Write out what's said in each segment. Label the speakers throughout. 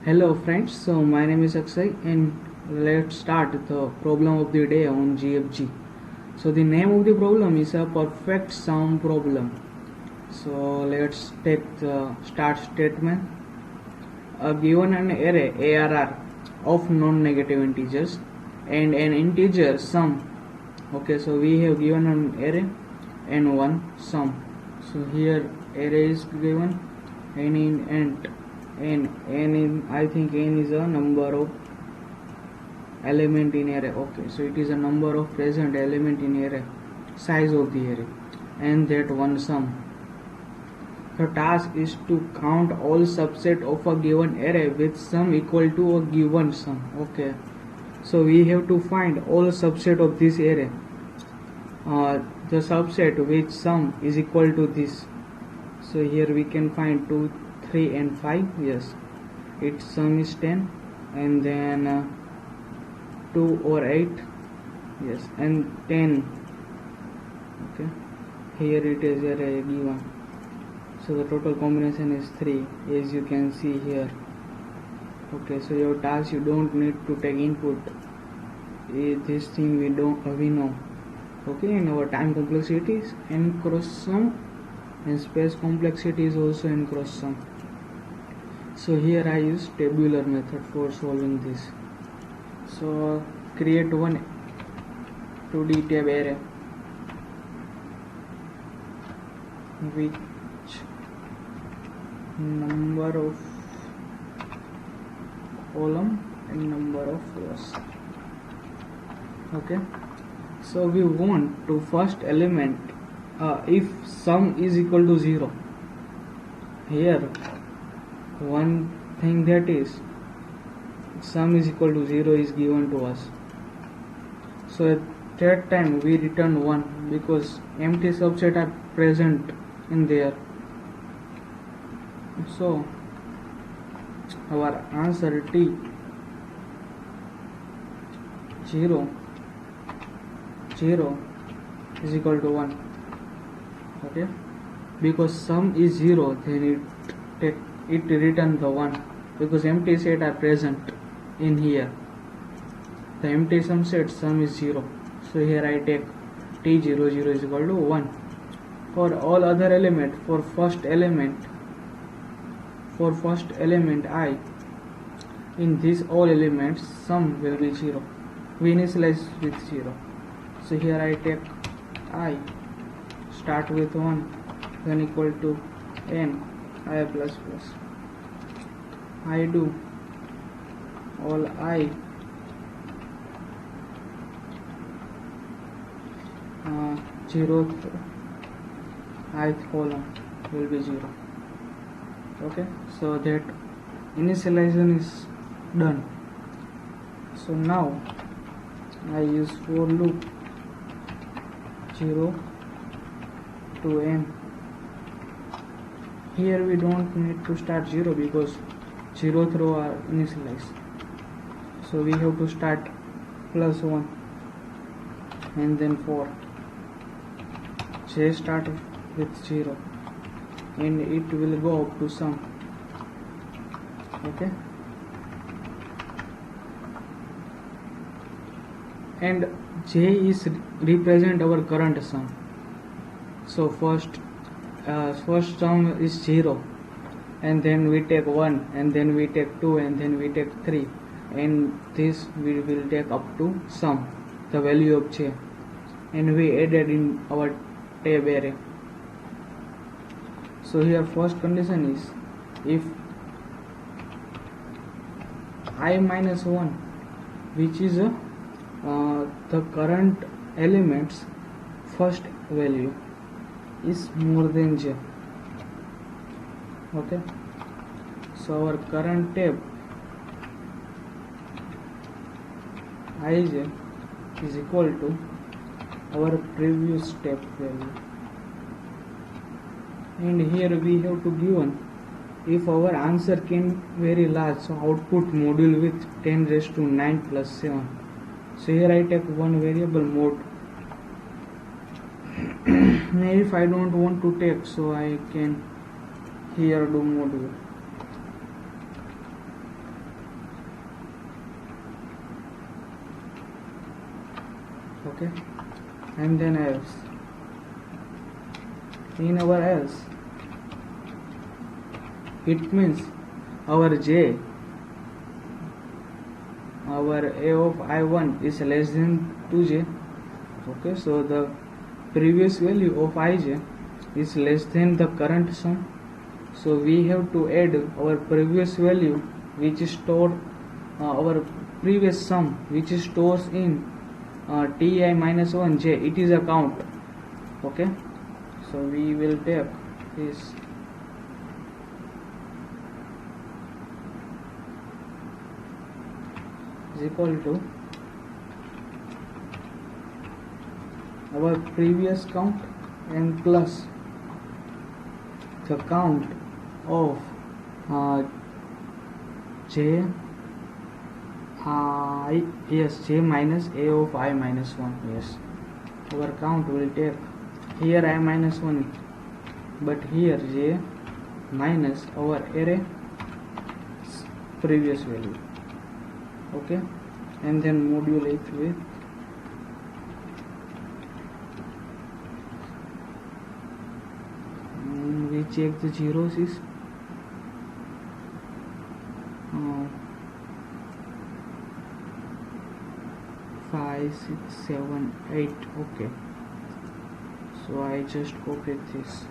Speaker 1: Hello friends, so my name is Akshay and let's start the problem of the day on GFG. So the name of the problem is a perfect sum problem. So let's take the start statement. Given an array ARR of non-negative integers and an integer sum. Okay, so we have given an array and one sum. So here array is given and in int n in I think n is a number of element in array. Okay, so it is a number of present element in array, size of the array, and that one sum. The task is to count all subset of a given array with sum equal to a given sum. Okay, so we have to find all subset of this array. The subset which sum is equal to this. So here we can find 2, 3 and 5. Yes, its sum is 10, and then 2 or 8. Yes, and 10. Okay, here it is array given. So the total combination is 3, as you can see here. Okay, so your task, you don't need to take input. This thing we know. Okay, and our time complexity is n cross sum, and space complexity is also n cross sum. So here I use tabular method for solving this. So create one 2D tab array which number of column and number of rows. Okay, so we want to first element if sum is equal to 0. Here one thing, that is sum is equal to 0 is given to us. So at that time we return 1 because empty subset are present in there. So our answer T 0 is equal to 1. Okay, because sum is 0, then it return the 1 because empty set are present in here. The empty sum set sum is 0. So here I take T00 is equal to 1. For all other element, for first element I, in these all elements sum will be 0. We initialize with 0. So here I take I, start with 1, then equal to n I plus plus. I do all I zeroth ith column will be 0. Okay, so that initialization is done. So now I use for loop 0 to n. Here we don't need to start 0 because 0th row are initialized. So we have to start plus 1 and then 4. J start with 0 and it will go up to sum. Okay, and J is represent our current sum. So first sum is 0, and then we take 1, and then we take 2, and then we take 3, and this we will take up to sum, the value of J, and we added in our tab array. So here first condition is if I minus 1, which is the current element's first value, is more than J. Okay, so our current tab Ij is equal to our previous tab value, and here we have to given if our answer can very large, so output module with 10 raised to 9 plus 7. So here I take one variable mode. If I don't want to take, so I can here do module. okay, and then else. In our else, it means our j, our a of I1 is less than 2j. Okay, so the previous value of ij is less than the current sum, so we have to add our previous value which is stored, our previous sum which is stores in ti minus 1j. It is a count. Okay, so we will take this is equal to our previous count and plus the count of j j minus a of I minus 1. Yes, our count will take here I minus 1, but here j minus our array previous value. Okay, and then modulate with we check the zeros is 5, 6, 7, 8. Okay, so I just copied this.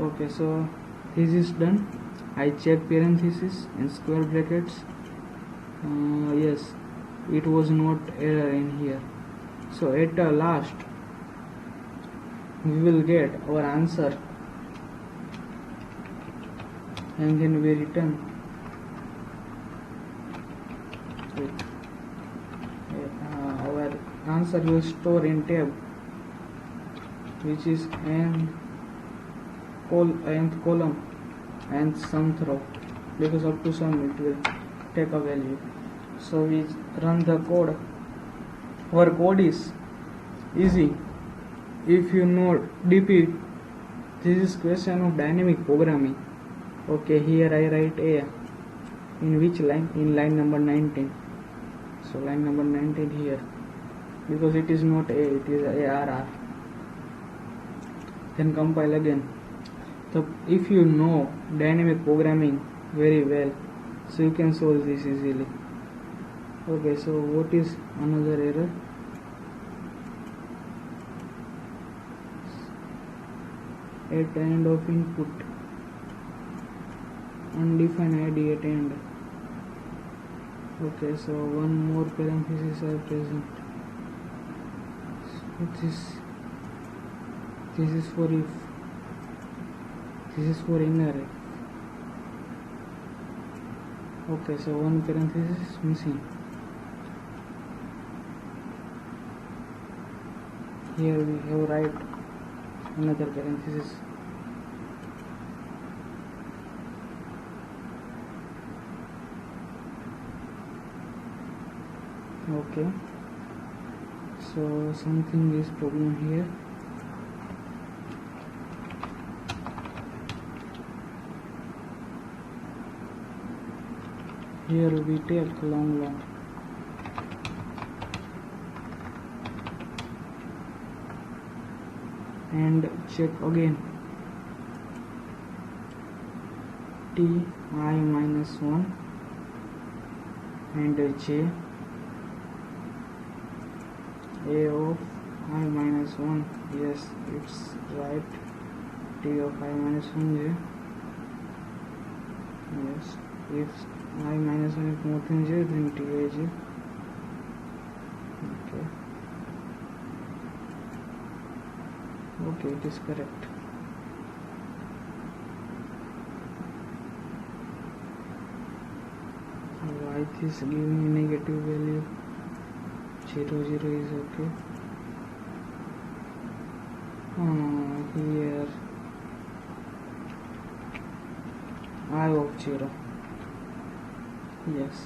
Speaker 1: Okay, so this is done. I check parenthesis and square brackets. Yes, it was not error in here. So at the last we will get our answer, and then we return it. Our answer will store in tab which is nth column and sumth row, because up to sum it will take a value. So we run the code. Our code is easy. If you know DP, this is question of dynamic programming. Okay, here I write A. In which line? In line number 19. So line number 19 here, because it is not A, it is ARR. Then compile again. So if you know dynamic programming very well, so you can solve this easily. Okay, so what is another error? At end of input, undefined id at end. Okay, so one more parenthesis are present. So this is for if, this is for inner if. Okay, so one parenthesis is missing. Here we have write another parenthesis. Okay, so something is problem here. Here we take long and check again. T I minus 1 and j a of I minus 1. Yes, it's right. T of I minus 1 j. Yes, if I minus 1 is more than j, then T I j. Okay. Okay, it is correct. Why this giving negative value? 0, 0 is okay. Here I of 0. Yes.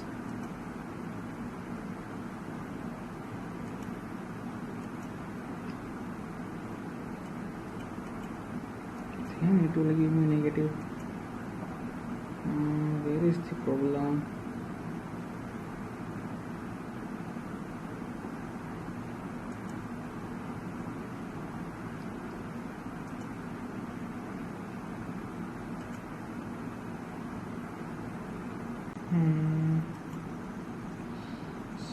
Speaker 1: then it will give me negative. Where is the problem?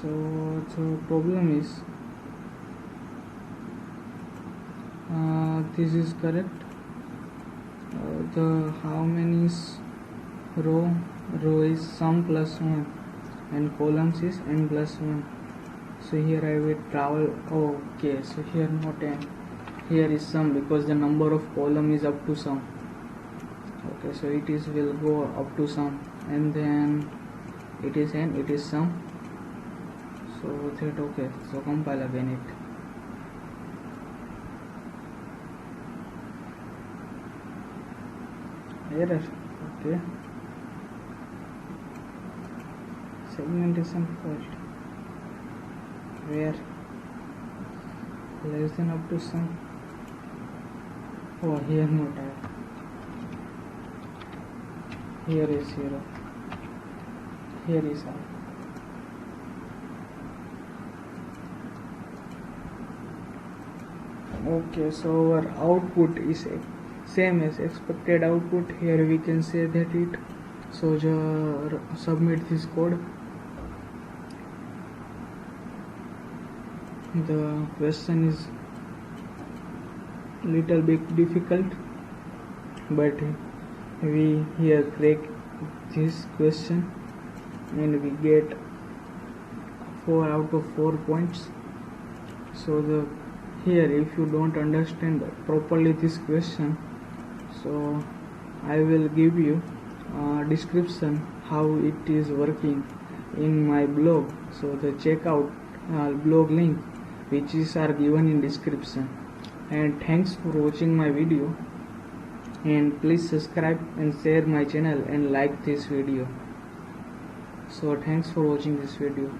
Speaker 1: So the problem is this is correct. The how many row is sum plus 1 and columns is n plus 1. So here I will travel. Okay, so here not n, here is sum because the number of column is up to sum. Okay, so it is will go up to sum, and then it is n, it is sum. So that okay, so compile again it. Error. Okay, segmentation fault. Where less than up to sum. Oh, here not I. Here is 0. Here is I. Okay, so our output is same as expected output. Here we can say that it. So submit this code. The question is little bit difficult, but we here crack this question and we get 4 out of 4 points. So here if you don't understand properly this question, so I will give you description how it is working in my blog. So the checkout blog link which is are given in description. And thanks for watching my video, and please subscribe and share my channel and like this video. So thanks for watching this video.